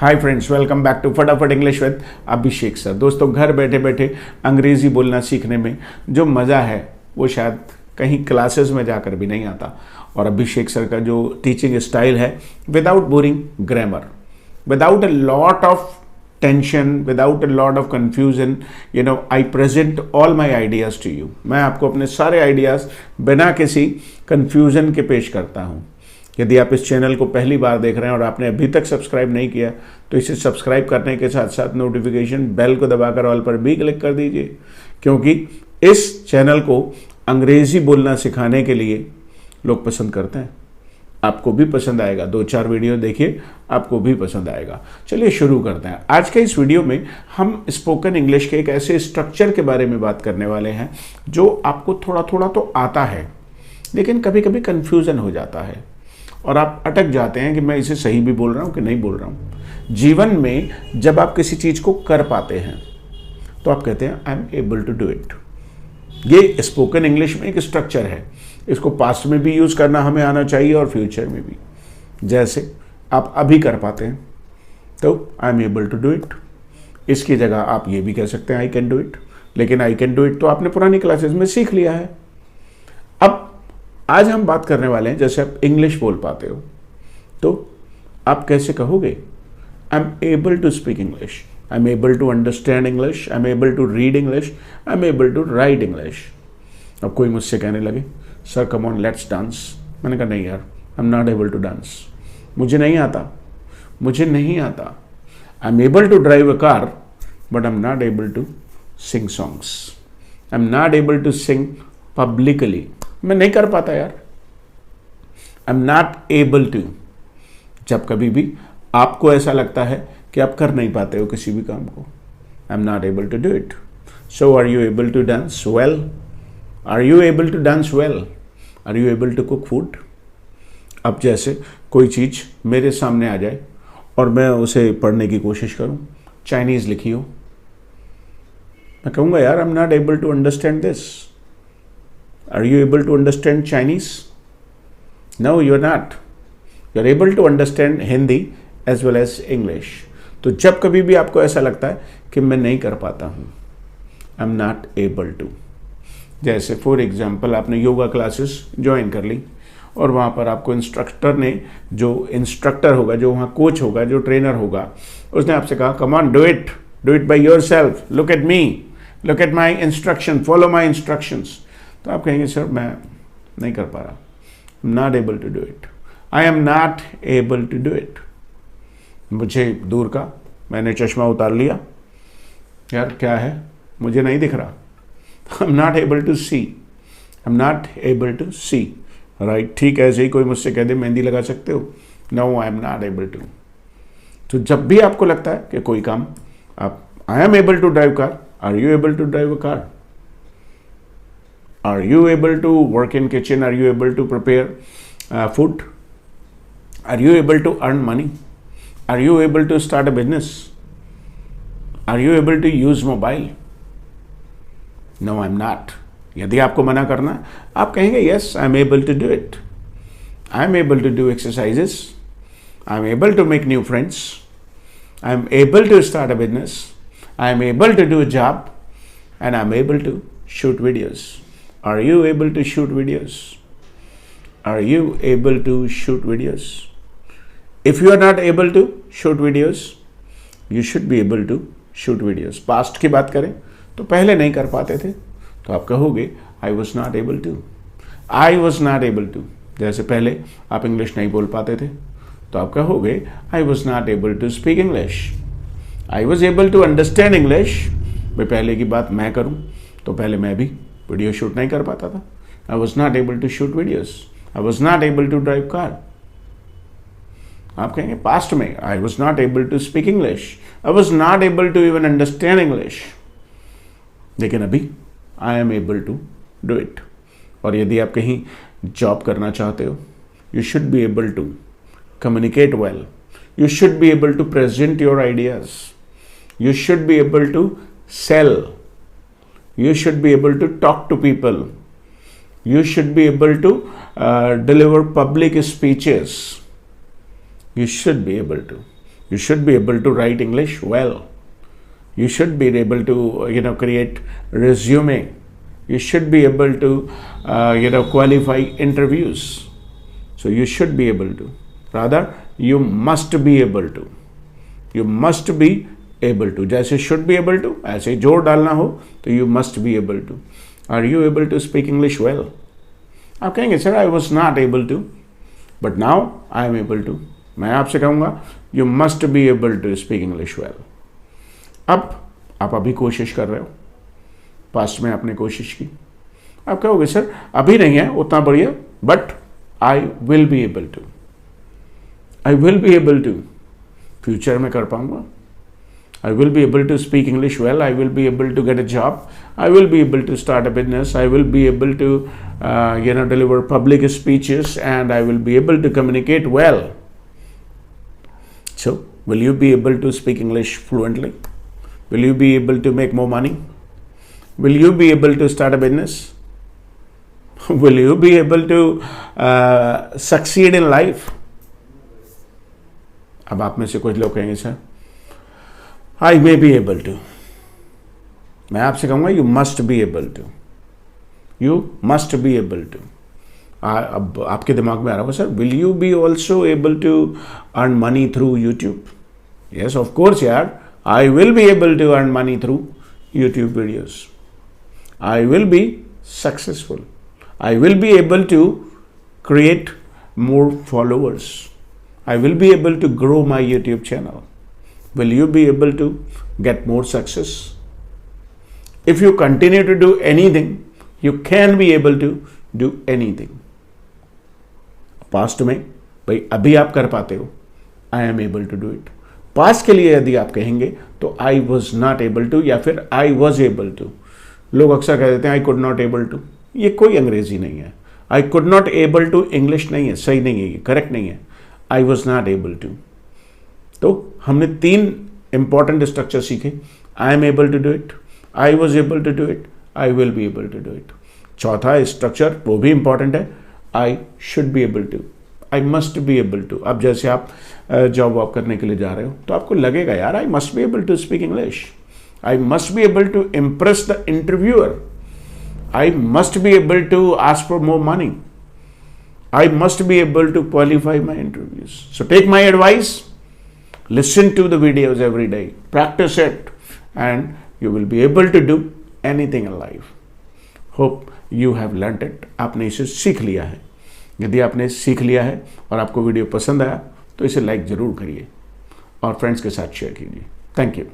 Hi friends, welcome back to Fatafat English with Abhishek sir. दोस्तों, घर बैठे बैठे अंग्रेज़ी बोलना सीखने में जो मज़ा है वो शायद कहीं क्लासेस में जाकर भी नहीं आता। और अभिषेक सर का जो टीचिंग स्टाइल है, without boring grammar, without a lot of tension, without a lot of confusion, I present all my ideas to you. मैं आपको अपने सारे आइडियाज़ बिना किसी कंफ्यूजन के पेश करता हूँ। यदि आप इस चैनल को पहली बार देख रहे हैं और आपने अभी तक सब्सक्राइब नहीं किया तो इसे सब्सक्राइब करने के साथ साथ नोटिफिकेशन बेल को दबाकर ऑल पर भी क्लिक कर दीजिए, क्योंकि इस चैनल को अंग्रेज़ी बोलना सिखाने के लिए लोग पसंद करते हैं। आपको भी पसंद आएगा, 2-4 वीडियो देखिए, आपको भी पसंद आएगा। चलिए शुरू करते हैं। आज के इस वीडियो में हम स्पोकन इंग्लिश के एक ऐसे स्ट्रक्चर के बारे में बात करने वाले हैं जो आपको थोड़ा थोड़ा तो आता है, लेकिन कभी कभी कन्फ्यूज़न हो जाता है और आप अटक जाते हैं कि मैं इसे सही भी बोल रहा हूँ कि नहीं बोल रहा हूँ। जीवन में जब आप किसी चीज़ को कर पाते हैं तो आप कहते हैं I am able to do it. ये स्पोकन इंग्लिश में एक स्ट्रक्चर है। इसको पास्ट में भी यूज़ करना हमें आना चाहिए और फ्यूचर में भी। जैसे आप अभी कर पाते हैं तो I am able to do it. इसकी जगह आप ये भी कह सकते हैं आई कैन डू इट, लेकिन आई कैन डू इट तो आपने पुरानी क्लासेस में सीख लिया है। अब आज हम बात करने वाले हैं, जैसे आप इंग्लिश बोल पाते हो तो आप कैसे कहोगे I am able to speak English, I am able to understand English, I am able to read English, I am able to write English. अब कोई मुझसे कहने लगे sir come on let's dance. मैंने कहा नहीं यार, I am not able to dance, मुझे नहीं आता। I am able to drive a car but I am not able to sing songs, I am not able to sing publicly. मैं नहीं कर पाता यार, I am not able to. जब कभी भी आपको ऐसा लगता है कि आप कर नहीं पाते हो किसी भी काम को, I am not able to do it. So are you able to dance well? Are you able to dance well? Are you able to cook food? अब जैसे कोई चीज़ मेरे सामने आ जाए और मैं उसे पढ़ने की कोशिश करूं, चाइनीज़ लिखी हो, मैं कहूँगा यार I am not able to understand this. Are you able to understand Chinese? No, you're not. You're able to understand Hindi as well as English. तो जब कभी भी आपको ऐसा लगता है कि मैं नहीं कर पाता हूँ, I'm not able to। जैसे फॉर एग्जाम्पल आपने योगा क्लासेस ज्वाइन कर ली और वहाँ पर आपको इंस्ट्रक्टर ने, जो इंस्ट्रक्टर होगा, जो वहाँ कोच होगा, जो ट्रेनर होगा, उसने आपसे कहा come on do it by yourself, look at me, look at my instruction, follow my instructions. तो आप कहेंगे सर मैं नहीं कर पा रहा, not able to do it, I am not able to do it. मुझे दूर का, मैंने चश्मा उतार लिया, यार क्या है, मुझे नहीं दिख रहा, I am not able to see, I am not able to see. Right, ठीक है। ऐसे ही कोई मुझसे कह दे मेहंदी लगा सकते हो, no I am not able to. तो जब भी आपको लगता है कि कोई काम आप, I am able to drive car, are you able to drive a car? Are you able to work in kitchen? Are you able to prepare food? Are you able to earn money? Are you able to start a business? Are you able to use mobile? No, I'm not. यदि आपको मना करना है, आप कहेंगे yes, I'm able to do it. I'm able to do exercises. I'm able to make new friends. I'm able to start a business. I'm able to do a job. And I'm able to shoot videos. Are you able to shoot videos? Are you able to shoot videos? If you are not able to shoot videos, you should be able to shoot videos. Past की बात करें तो पहले नहीं कर पाते थे तो आप कहोगे I was not able to. I was not able to. जैसे पहले आप इंग्लिश नहीं बोल पाते थे तो आप कहोगे I was not able to speak English. I was able to understand English. भाई पहले की बात मैं करूं तो पहले मैं भी वीडियो शूट नहीं कर पाता था। I was not able to shoot videos, I was not able to drive car. आप कहेंगे पास्ट में I was not able to speak English, I was not able to even understand English, लेकिन अभी I am able to do it. और यदि आप कहीं job करना चाहते हो, you should be able to communicate well, you should be able to present your ideas, you should be able to sell, you should be able to talk to people, you should be able to deliver public speeches, you should be able to, You should be able to write English well. You should be able to create resume. You should be able to qualify interviews. So you should be able to, rather you must be able to. You must be able to. जैसे should be able to, ऐसे जोर डालना हो तो you must be able to. Are you able to speak English well? आप कहेंगे sir I was not able to, but now I am able to. मैं आपसे कहूँगा you must be able to speak English well. अब आप अभी कोशिश कर रहे हो, पास्ट में आपने कोशिश की, आप कहोगे सर अभी नहीं है उतना बढ़िया, but I will be able to. I will be able to, future में कर पाऊंगा. I will be able to speak English well. I will be able to get a job. I will be able to start a business. I will be able to deliver public speeches and I will be able to communicate well. So, will you be able to speak English fluently? Will you be able to make more money? Will you be able to start a business? Will you be able to succeed in life? अब आप में से कुछ लोग कहेंगे sir I may be able to. मैं आपसे कहूँगा you must be able to. You must be able to. अब आपके दिमाग में आ रहा होगा sir will you be also able to earn money through YouTube? Yes of course यार, I will be able to earn money through YouTube videos. I will be successful. I will be able to create more followers. I will be able to grow my YouTube channel. Will you be able to get more success? If you continue to do anything you can be able to do anything. Past में भाई अभी आप कर पाते हो, I am able to do it. Past के लिए यदि आप कहेंगे तो I was not able to या फिर आई वॉज एबल टू. लोग अक्सर कह देते हैं I could not able to. ये कोई अंग्रेजी नहीं है. I could not able to English नहीं है, सही नहीं है, ये करेक्ट नहीं है. I was not able to. तो हमने 3 इंपॉर्टेंट स्ट्रक्चर सीखे. I am able to do it, I was able to do it, I will be able to do it. चौथा स्ट्रक्चर वो भी इंपॉर्टेंट है, I should be able to, I must be able to. अब जैसे आप job वॉब करने के लिए जा रहे हो तो आपको लगेगा यार I must be able to speak English. I must be able to impress the interviewer. I must be able to ask for more money. I must be able to qualify my interviews. So take my advice, listen to the videos every day, practice it, and you will be able to do anything in life. Hope you have learnt it. आपने इसे सीख लिया है. यदि आपने सीख लिया है और आपको वीडियो पसंद आया तो इसे लाइक ज़रूर करिए और फ्रेंड्स के साथ शेयर कीजिए. Thank you.